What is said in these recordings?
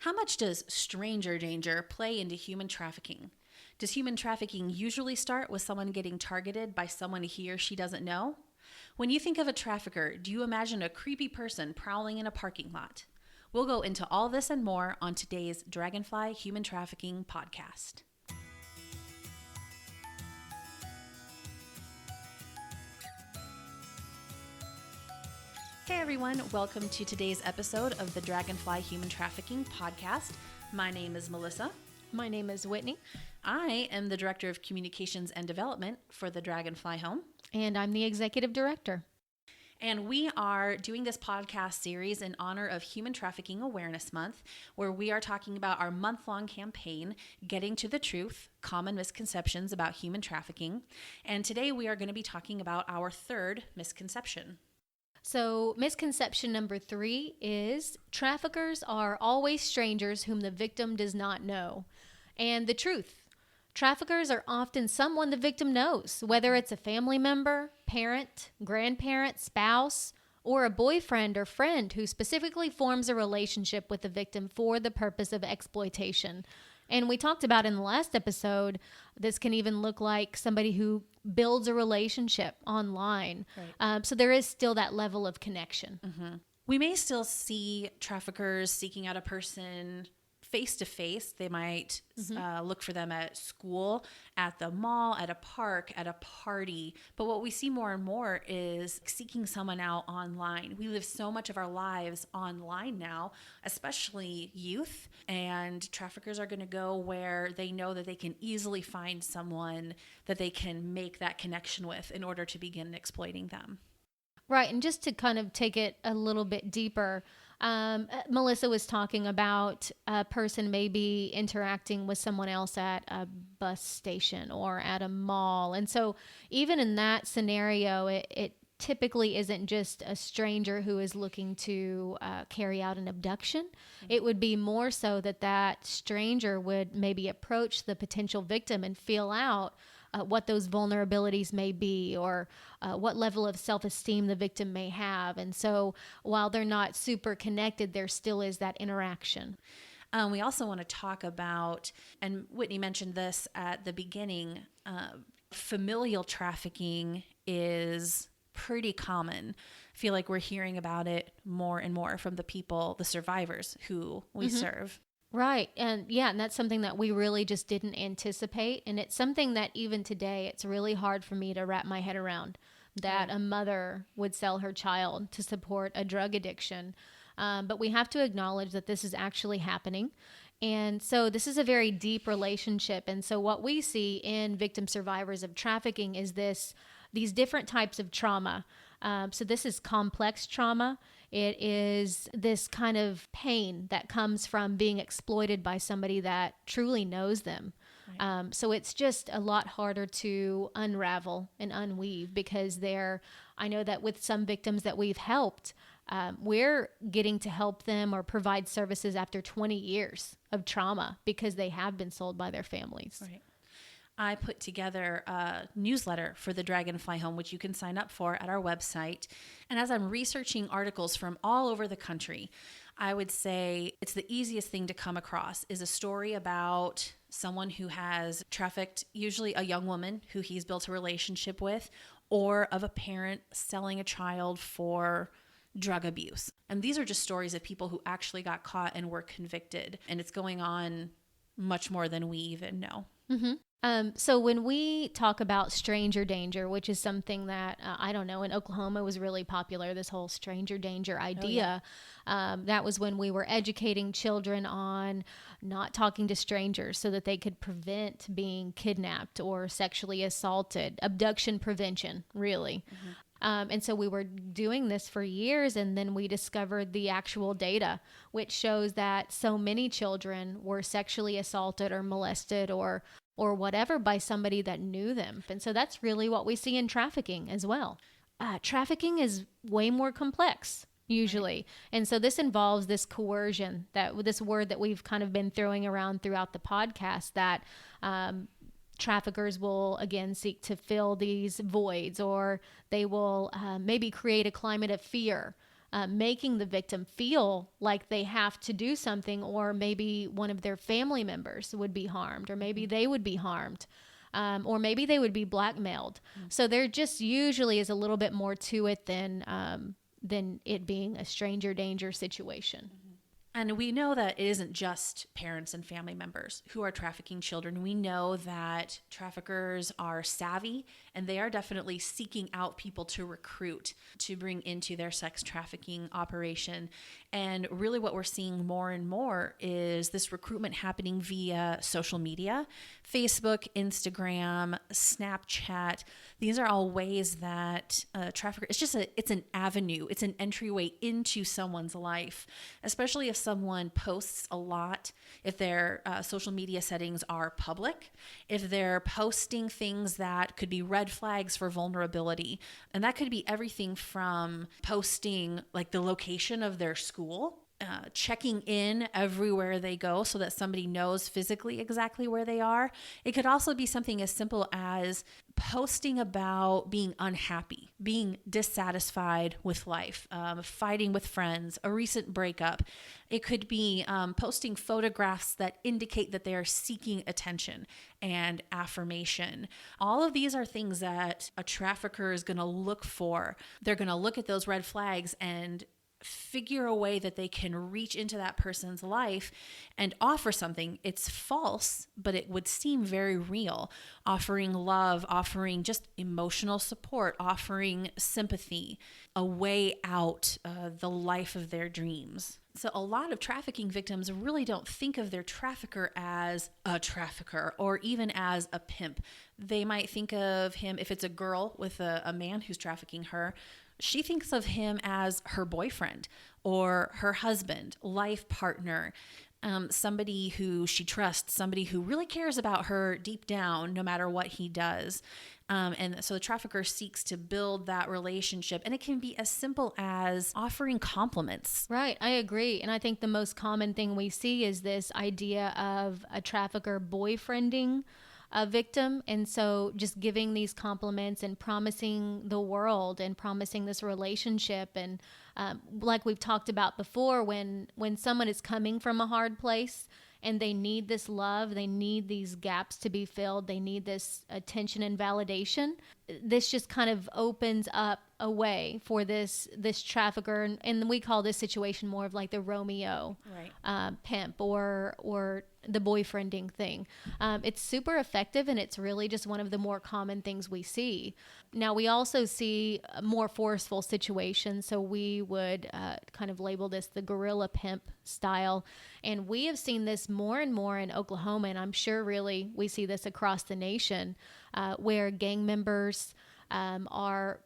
How much does stranger danger play into human trafficking? Does human trafficking usually start with someone getting targeted by someone he or she doesn't know? When you think of a trafficker, do you imagine a creepy person prowling in a parking lot? We'll go into all this and more on today's Dragonfly Human Trafficking Podcast. Hey everyone, welcome to today's episode of the Dragonfly Human Trafficking Podcast. My name is Melissa. My name is Whitney. I am the Director of Communications and Development for the Dragonfly Home. And I'm the Executive Director. And we are doing this podcast series in honor of Human Trafficking Awareness Month, where we are talking about our month-long campaign, Getting to the Truth, Common Misconceptions About Human Trafficking. And today we are going to be talking about our third misconception. So misconception number 3 is traffickers are always strangers whom the victim does not know. And the truth, traffickers are often someone the victim knows, whether it's a family member, parent, grandparent, spouse, or a boyfriend or friend who specifically forms a relationship with the victim for the purpose of exploitation. And we talked about in the last episode, this can even look like somebody who builds a relationship online. Right. So there is still that level of connection. Mm-hmm. We may still see traffickers seeking out a person face to face. They might look for them at school, at the mall, at a park, at a party. But what we see more and more is seeking someone out online. We live so much of our lives online now, especially youth. And traffickers are going to go where they know that they can easily find someone that they can make that connection with in order to begin exploiting them. Right. And just to kind of take it a little bit deeper, Melissa was talking about a person maybe interacting with someone else at a bus station or at a mall. And so even in that scenario, it typically isn't just a stranger who is looking to carry out an abduction. Mm-hmm. It would be more so that stranger would maybe approach the potential victim and feel out what those vulnerabilities may be, or what level of self-esteem the victim may have. And so while they're not super connected, there still is that interaction. We also want to talk about, and Whitney mentioned this at the beginning, familial trafficking is pretty common. I feel like we're hearing about it more and more from the people, the survivors who we serve. Right. And that's something that we really just didn't anticipate. And it's something that even today, it's really hard for me to wrap my head around, that a mother would sell her child to support a drug addiction. But we have to acknowledge that this is actually happening. And so this is a very deep relationship. And so what we see in victim survivors of trafficking is these different types of trauma. So this is complex trauma. It is this kind of pain that comes from being exploited by somebody that truly knows them. Right. So it's just a lot harder to unravel and unweave, because I know that with some victims that we've helped, we're getting to help them or provide services after 20 years of trauma because they have been sold by their families. Right. I put together a newsletter for the Dragonfly Home, which you can sign up for at our website. And as I'm researching articles from all over the country, I would say it's the easiest thing to come across is a story about someone who has trafficked, usually a young woman who he's built a relationship with, or of a parent selling a child for drug abuse. And these are just stories of people who actually got caught and were convicted. And it's going on much more than we even know. Mm-hmm. So when we talk about stranger danger, which is something that, I don't know, in Oklahoma was really popular, this whole stranger danger idea. Oh, yeah. That was when we were educating children on not talking to strangers so that they could prevent being kidnapped or sexually assaulted, abduction prevention, really. Mm-hmm. And so we were doing this for years, and then we discovered the actual data, which shows that so many children were sexually assaulted or molested or whatever by somebody that knew them. And so that's really what we see in trafficking as well. Trafficking is way more complex usually. Right. And so this involves this coercion, this word that we've kind of been throwing around throughout the podcast, that traffickers will again seek to fill these voids, or they will maybe create a climate of fear making the victim feel like they have to do something, or maybe one of their family members would be harmed, or maybe they would be harmed. Or maybe they would be blackmailed. So there just usually is a little bit more to it than it being a stranger danger situation. And we know that it isn't just parents and family members who are trafficking children. We know that traffickers are savvy, and they are definitely seeking out people to recruit, to bring into their sex trafficking operation. And really what we're seeing more and more is this recruitment happening via social media, Facebook, Instagram, Snapchat. These are all ways that trafficker, it's an avenue, it's an entryway into someone's life, especially if someone posts a lot, if their social media settings are public, if they're posting things that could be red flags for vulnerability. And that could be everything from posting like the location of their school, checking in everywhere they go so that somebody knows physically exactly where they are. It could also be something as simple as posting about being unhappy, being dissatisfied with life, fighting with friends, a recent breakup. It could be posting photographs that indicate that they are seeking attention and affirmation. All of these are things that a trafficker is going to look for. They're going to look at those red flags and figure a way that they can reach into that person's life and offer something. It's false, but it would seem very real. Offering love, offering just emotional support, offering sympathy, a way out, the life of their dreams. So a lot of trafficking victims really don't think of their trafficker as a trafficker or even as a pimp. They might think of him, if it's a girl with a man who's trafficking her, she thinks of him as her boyfriend or her husband, life partner, somebody who she trusts, somebody who really cares about her deep down, no matter what he does. And so the trafficker seeks to build that relationship. And it can be as simple as offering compliments. Right. I agree. And I think the most common thing we see is this idea of a trafficker boyfriending a victim. And so just giving these compliments and promising the world and promising this relationship. And like we've talked about before, when someone is coming from a hard place and they need this love, they need these gaps to be filled, they need this attention and validation, this just kind of opens up a way for this trafficker. And we call this situation more of like the Romeo pimp or the boyfriending thing. It's super effective, and it's really just one of the more common things we see. Now, we also see more forceful situations. So we would kind of label this the guerrilla pimp style. And we have seen this more and more in Oklahoma, and I'm sure really we see this across the nation, where gang members are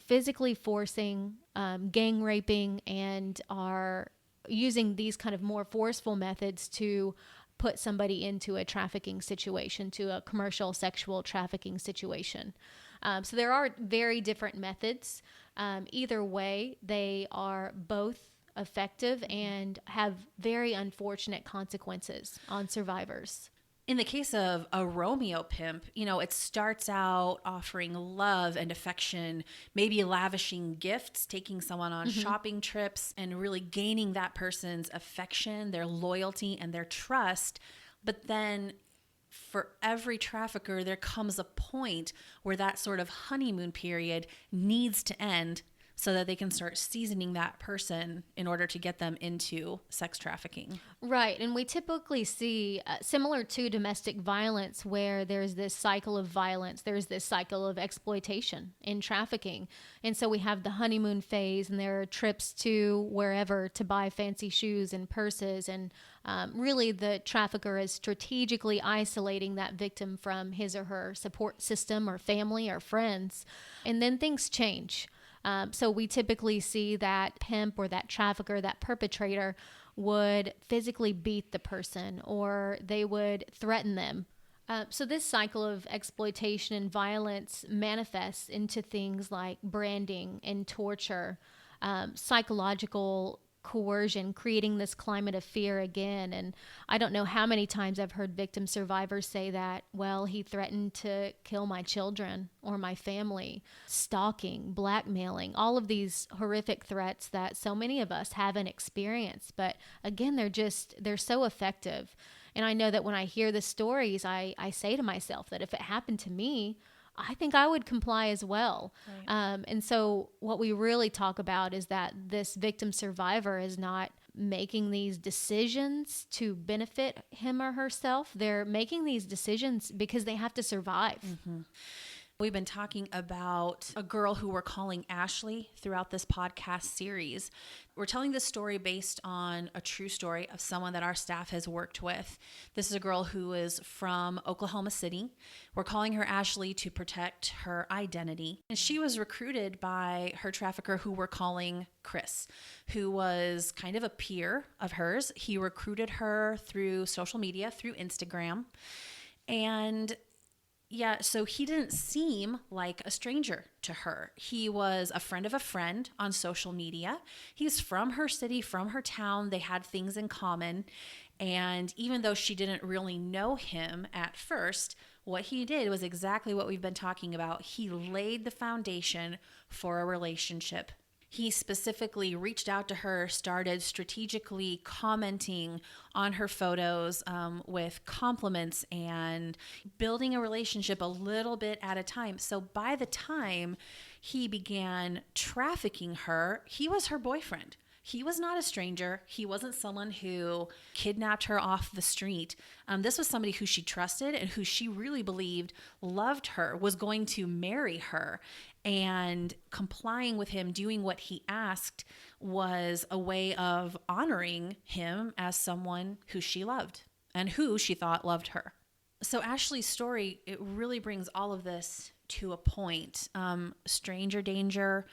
physically forcing, gang raping, and are using these kind of more forceful methods to put somebody into a trafficking situation, to a commercial sexual trafficking situation. So there are very different methods. Either way, they are both effective and have very unfortunate consequences on survivors. In the case of a Romeo pimp, it starts out offering love and affection, maybe lavishing gifts, taking someone on shopping trips, and really gaining that person's affection, their loyalty, and their trust. But then for every trafficker, there comes a point where that sort of honeymoon period needs to end so that they can start seasoning that person in order to get them into sex trafficking. Right. And we typically see, similar to domestic violence, where there's this cycle of violence, there's this cycle of exploitation in trafficking. And so we have the honeymoon phase, and there are trips to wherever to buy fancy shoes and purses. And really the trafficker is strategically isolating that victim from his or her support system or family or friends. And then things change. So we typically see that pimp or that trafficker, that perpetrator, would physically beat the person, or they would threaten them. So this cycle of exploitation and violence manifests into things like branding and torture, psychological coercion, creating this climate of fear again. And I don't know how many times I've heard victim survivors say that, well, he threatened to kill my children or my family, stalking, blackmailing, all of these horrific threats that so many of us haven't experienced. But again, they're so effective. And I know that when I hear the stories, I say to myself that if it happened to me, I think I would comply as well. Right. And so what we really talk about is that this victim survivor is not making these decisions to benefit him or herself. They're making these decisions because they have to survive. Mm-hmm. We've been talking about a girl who we're calling Ashley throughout this podcast series. We're telling this story based on a true story of someone that our staff has worked with. This is a girl who is from Oklahoma City. We're calling her Ashley to protect her identity. And she was recruited by her trafficker, who we're calling Chris, who was kind of a peer of hers. He recruited her through social media, through Instagram. And yeah, so he didn't seem like a stranger to her. He was a friend of a friend on social media. He's from her city, from her town. They had things in common. And even though she didn't really know him at first, what he did was exactly what we've been talking about. He laid the foundation for a relationship. He specifically reached out to her, started strategically commenting on her photos with compliments and building a relationship a little bit at a time. So by the time he began trafficking her, he was her boyfriend. He was not a stranger. He wasn't someone who kidnapped her off the street. This was somebody who she trusted and who she really believed loved her, was going to marry her. And complying with him, doing what he asked, was a way of honoring him as someone who she loved and who she thought loved her. So Ashley's story, it really brings all of this to a point. Stranger danger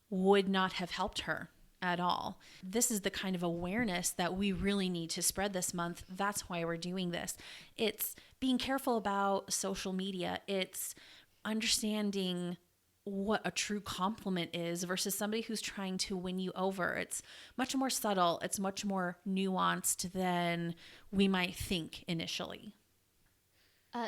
would not have helped her at all. This is the kind of awareness that we really need to spread this month. That's why we're doing this. It's being careful about social media. It's understanding what a true compliment is versus somebody who's trying to win you over. It's much more subtle. It's much more nuanced than we might think initially.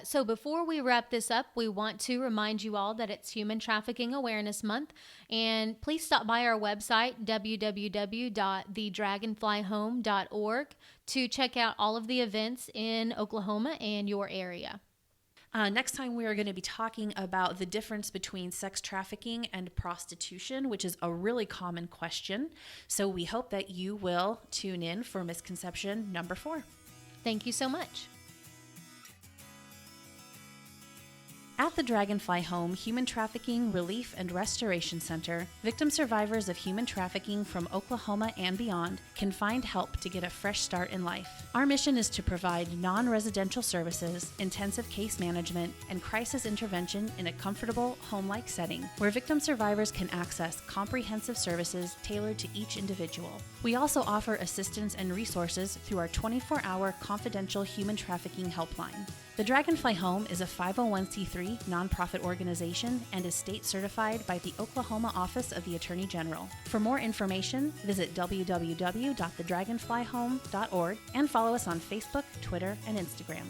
So before we wrap this up, we want to remind you all that it's Human Trafficking Awareness Month. And please stop by our website, www.thedragonflyhome.org, to check out all of the events in Oklahoma and your area. Next time, we are going to be talking about the difference between sex trafficking and prostitution, which is a really common question. So we hope that you will tune in for Misconception number 4. Thank you so much. At the Dragonfly Home Human Trafficking Relief and Restoration Center, victim survivors of human trafficking from Oklahoma and beyond can find help to get a fresh start in life. Our mission is to provide non-residential services, intensive case management, and crisis intervention in a comfortable, home-like setting where victim survivors can access comprehensive services tailored to each individual. We also offer assistance and resources through our 24-hour confidential human trafficking helpline. The Dragonfly Home is a 501c3 nonprofit organization and is state certified by the Oklahoma Office of the Attorney General. For more information, visit www.thedragonflyhome.org and follow us on Facebook, Twitter, and Instagram.